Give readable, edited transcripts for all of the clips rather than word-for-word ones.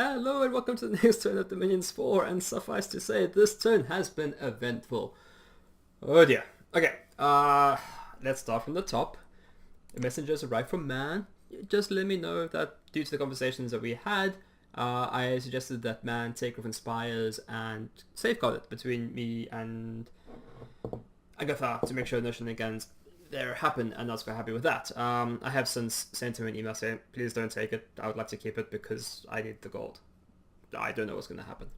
Hello and welcome to the next turn of Dominions 4, and suffice to say, this turn has been eventful. Oh dear. Okay, let's start from the top. The messengers arrived from Man. Just let me know that due to the conversations that we had, I suggested that Man take off Inspires and safeguard it between me and Agatha to make sure no shenanigans there happen, and I was quite happy with that. I have since sent him an email saying, please don't take it, I would like to keep it because I need the gold. I don't know what's going to happen.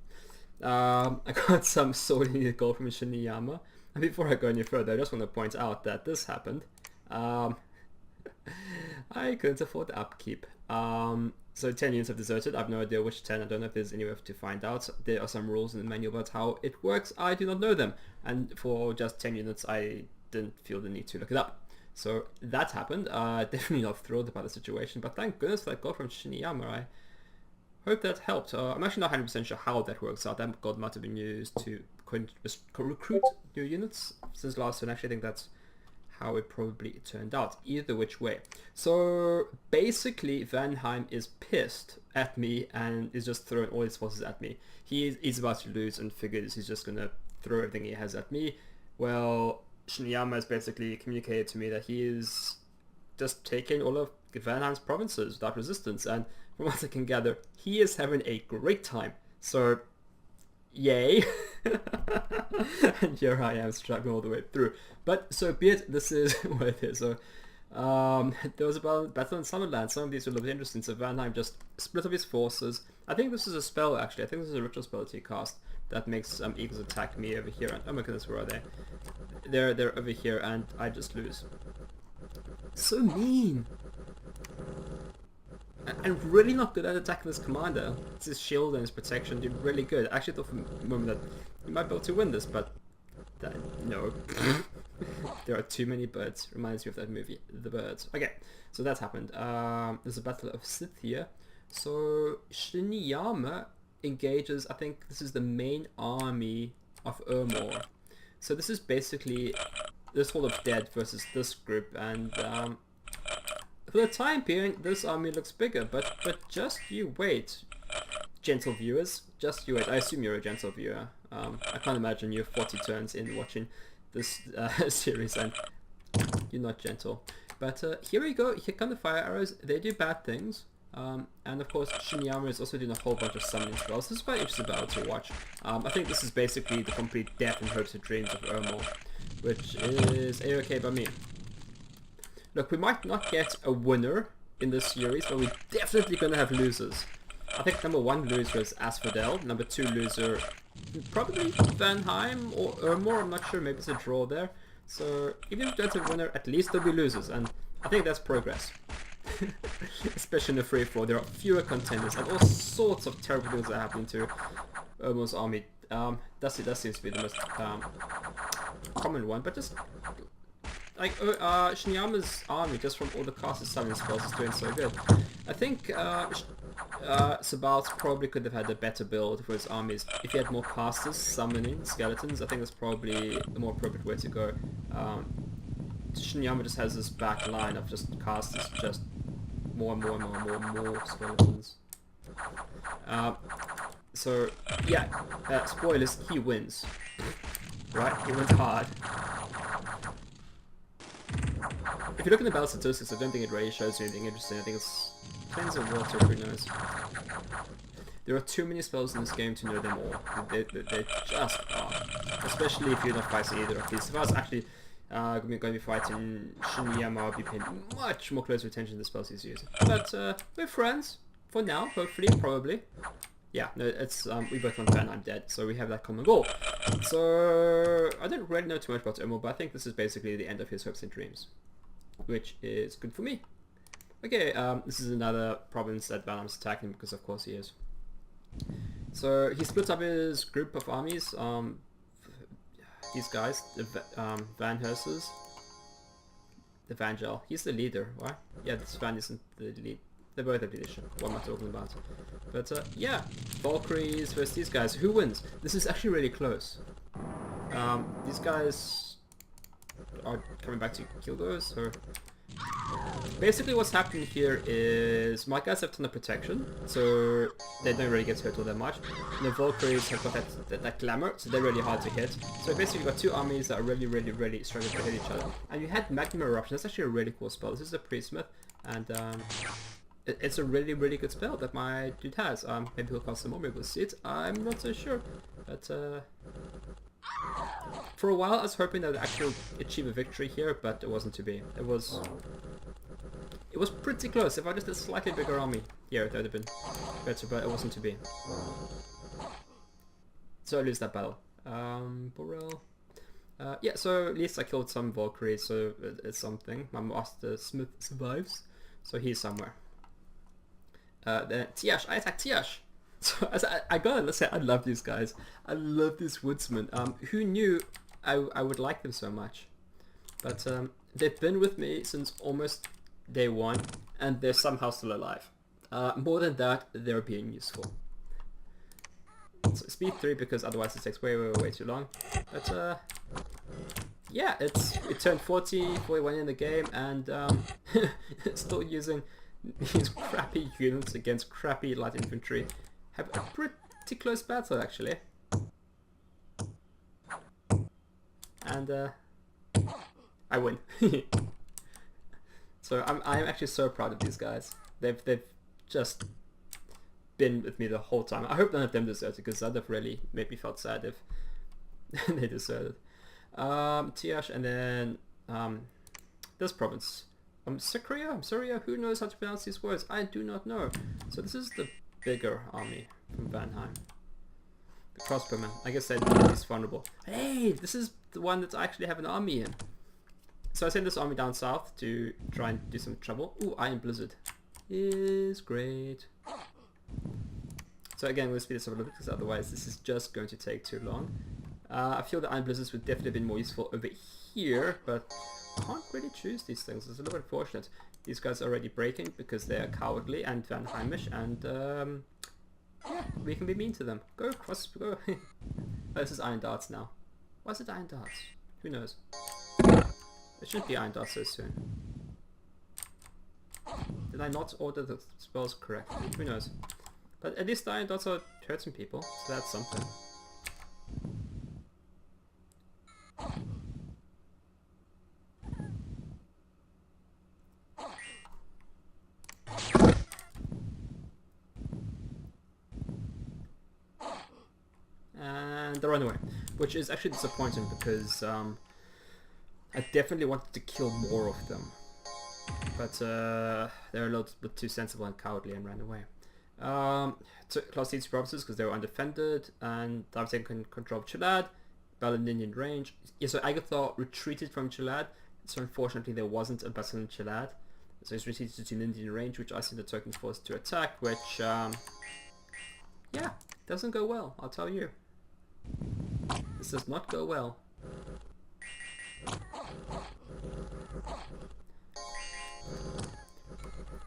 I got some sorely needed gold from Shiniyama, and before I go any further, I just want to point out that this happened. I couldn't afford the upkeep. So 10 units have deserted. I have no idea which 10. I don't know if there's any way to find out. There are some rules in the manual about how it works. I do not know them. And for just 10 units, I didn't feel the need to look it up. So that happened. Definitely not thrilled about the situation, but thank goodness for that gold from Shiniyama. I hope that helped. I'm actually not 100% sure how that works out. That gold might have been used to recruit new units since last turn. Actually, I think that's how it probably turned out, either which way. So basically Vanheim is pissed at me and is just throwing all his forces at me. He's about to lose and figures he's just gonna throw everything he has at me. Well, Shiniyama has basically communicated to me that he is just taking all of Vanheim's provinces without resistance, and from what I can gather, he is having a great time. So yay. And here I am struggling all the way through, but so be it. This is what it is. So there was a battle in Summerland. Some of these will look interesting. So Vanheim just split up his forces. I think this is a spell, actually. I think this is a ritual spell that he cast that makes eagles attack me over here. And oh my goodness, where are they? They're over here, and I just lose. So mean. And really not good at attacking this commander. It's his shield and his protection did really good. I actually thought for a moment that he might be able to win this, but no. There are too many birds. Reminds me of that movie, The Birds. Okay, so that's happened. There's a battle of Scythia. So Shiniyama engages, I think this is the main army of Ermor. So this is basically this Hall of Dead versus this group, and for the time being, this army looks bigger, but just you wait, gentle viewers. Just you wait. I assume you're a gentle viewer. I can't imagine you're 40 turns in watching this series and you're not gentle. But here we go. Here come the fire arrows. They do bad things. And of course, Shiniyama is also doing a whole bunch of summoning spells. This is quite interesting battle to watch. I think this is basically the complete death and hopes and dreams of Ermor, which is a-okay by me. Look, we might not get a winner in this series, but we're definitely going to have losers. I think number 1 loser is Asphodel, number 2 loser probably Vanheim or Ermor, I'm not sure, maybe it's a draw there. So even if there's a winner, at least there'll be losers, and I think that's progress. Especially in the free for all, there are fewer contenders and all sorts of terrible things that are happening to Ermor's army. That seems to be the most common one, but just like Shiniyama's army, just from all the casted summoning spells, is doing so good. I think Sabal's probably could have had a better build for his armies if he had more casters summoning skeletons. I think that's probably the more appropriate way to go. Shiniyama just has this back line of just casters, just more and more skeletons. So yeah, spoilers, he wins. Right, he wins hard. If you look at the battle statistics, I don't think it really shows you anything interesting. I think it's plains of water, who knows. There are too many spells in this game to know them all. They just are. Especially if you're not fighting either of these. If I was actually going to be fighting Shiniyama, I'll be paying much more closer attention to the spells he's using. But we're friends. For now, hopefully, probably. Yeah, no, it's we both want Vanheim dead, so we have that common goal. So I don't really know too much about Ermor, but I think this is basically the end of his hopes and dreams, which is good for me. Okay, this is another province that Vanheim's attacking because of course he is. So he splits up his group of armies. These guys, the Van Hersers, the Vangel. He's the leader, right? Yeah, this Van isn't the lead. They both have leadership. What am I talking about? But yeah, Valkyries versus these guys. Who wins? This is actually really close. These guys are coming back to kill those, or Basically what's happening here is my guys have ton of protection, so they don't really get hurt all that much. And the Valkyries have got that glamour, so they're really hard to hit. So basically you've got two armies that are really struggling to hit each other. And you had Magma Eruption. That's actually a really cool spell. This is a Priestsmith, and it's a really good spell that my dude has. Maybe he'll cast some more, maybe we'll see it. I'm not so sure. But for a while I was hoping that I'd actually achieve a victory here, but it wasn't to be. It was pretty close. If I just had a slightly bigger army here, that would have been better, but it wasn't to be. So I lose that battle. Borel. Yeah, so at least I killed some Valkyries, so it's something. My Master Smith survives, so he's somewhere. Then Tiash, I attack Tiash. So I gotta say, I love these guys. I love these woodsmen. Who knew I would like them so much? But they've been with me since almost day one, and they're somehow still alive. More than that, they're being useful. So speed 3 because otherwise it takes way too long. But yeah, it turned 41 in the game, and still using these crappy units against crappy light infantry. Have a pretty close battle actually. And I win. So I'm actually so proud of these guys. They've just been with me the whole time. I hope none of them deserted, because that'd have really made me felt sad if they deserted. Tiash, and then this province. Syria, who knows how to pronounce these words? I do not know. So this is the bigger army from Vanheim. The crossbowmen. I guess they're least vulnerable. Hey, this is the one that I actually have an army in. So I sent this army down south to try and do some trouble. Ooh, Iron Blizzard is great. So again, we'll speed this up a little bit, because otherwise this is just going to take too long. I feel the Iron Blizzards would definitely have been more useful over here, but can't really choose these things. It's a little bit unfortunate. These guys are already breaking because they are cowardly and Vanheimish, and yeah, we can be mean to them. Go. Oh, this is Iron Darts now. Why is it Iron Darts? Who knows? It shouldn't be Iron Darts so soon. Did I not order the spells correctly? Who knows? But at least the Iron Darts are hurting people, so that's something. And they run away, which is actually disappointing, because I definitely wanted to kill more of them, but they're a little bit too sensible and cowardly and ran away. Took Class these provinces because they were undefended, and I've taken control of Chalad, battle in Indian range. Yeah, so Agathar retreated from Chalad, so unfortunately there wasn't a battle in Chalad, so he's retreated to Indian range, which I sent the token force to attack, which yeah, doesn't go well, I'll tell you. This does not go well.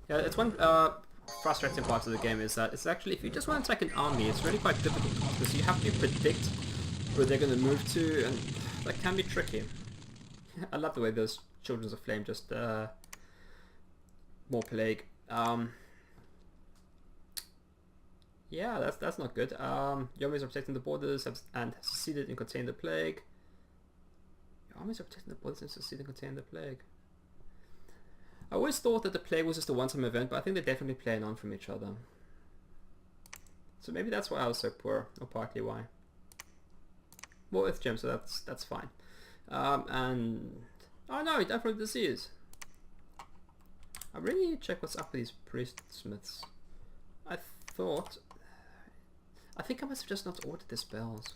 Yeah, it's one frustrating part of the game, is that it's actually, if you just want to attack an army, it's really quite difficult, because you have to predict where they're going to move to, and that can be tricky. I love the way those Children of Flame just more plague. Yeah, that's not good. Your armies are protecting the borders and succeeded in containing the plague. Your armies are protecting the borders and succeeded in containing the plague. I always thought that the plague was just a one-time event, but I think they're definitely playing on from each other. So maybe that's why I was so poor, or partly why. More with Jim, so that's fine. And oh no, he died from a disease. I really need to check what's up with these priest smiths. I think I must have just not ordered the spells.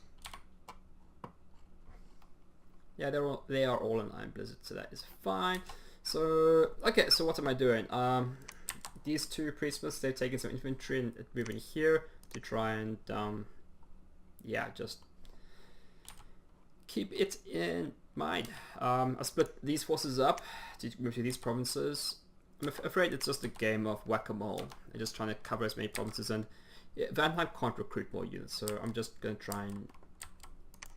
Yeah, they are all in Iron Blizzard, so that is fine. So okay, so what am I doing? These two priestsmiths, they've taken some infantry and moving here to try and yeah, just keep it in mind. I split these forces up to move to these provinces. I'm afraid it's just a game of whack-a-mole. I'm just trying to cover as many provinces, and yeah, Vanheim can't recruit more units, so I'm just going to try and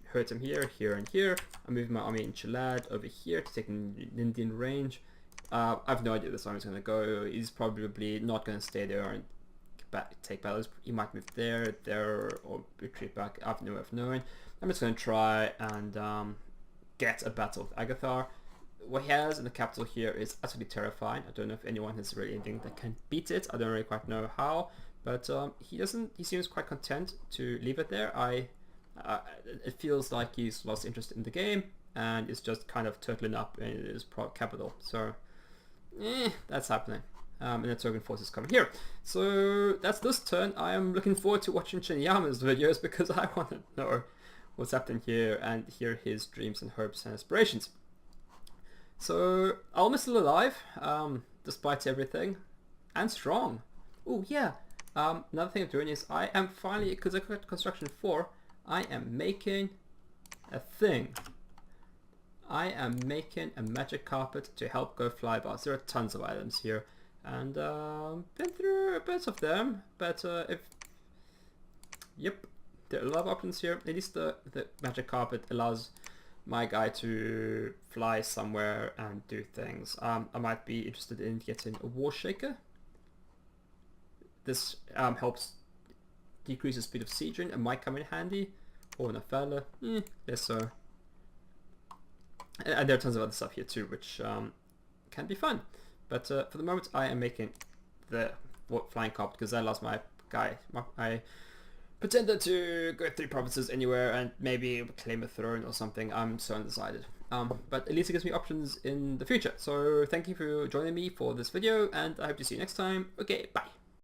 hurt him here, here, and here. I'm moving my army in Chalad over here to take an Indian range. I have no idea where this army's going to go. He's probably not going to stay there and take battles. He might move there, or retreat back. I have no way of knowing. I'm just going to try and get a battle with Agathar. What he has in the capital here is absolutely terrifying. I don't know if anyone has really anything that can beat it. I don't really quite know how, but he seems quite content to leave it there. It feels like he's lost interest in the game and is just kind of turtling up in his capital. So that's happening. And the Turkish forces coming here. So that's this turn. I am looking forward to watching Shinyama's videos because I want to know what's happening here and hear his dreams and hopes and aspirations. So Alma's still alive, despite everything, and strong. Oh yeah. Another thing I'm doing is I am finally, because I got construction 4, I am making a thing. I am making a magic carpet to help go flybars. There are tons of items here, and been through a bit of them, but yep, there are a lot of options here. At least the magic carpet allows my guy to fly somewhere and do things. I might be interested in getting a war shaker. This helps decrease the speed of sieging and might come in handy. Or a fella, less so. And there are tons of other stuff here too, which can be fun. But for the moment, I am making the flying carpet because that allows my guy, my pretender, to go 3 provinces anywhere and maybe claim a throne or something. I'm so undecided. But at least it gives me options in the future. So thank you for joining me for this video, and I hope to see you next time. Okay, bye.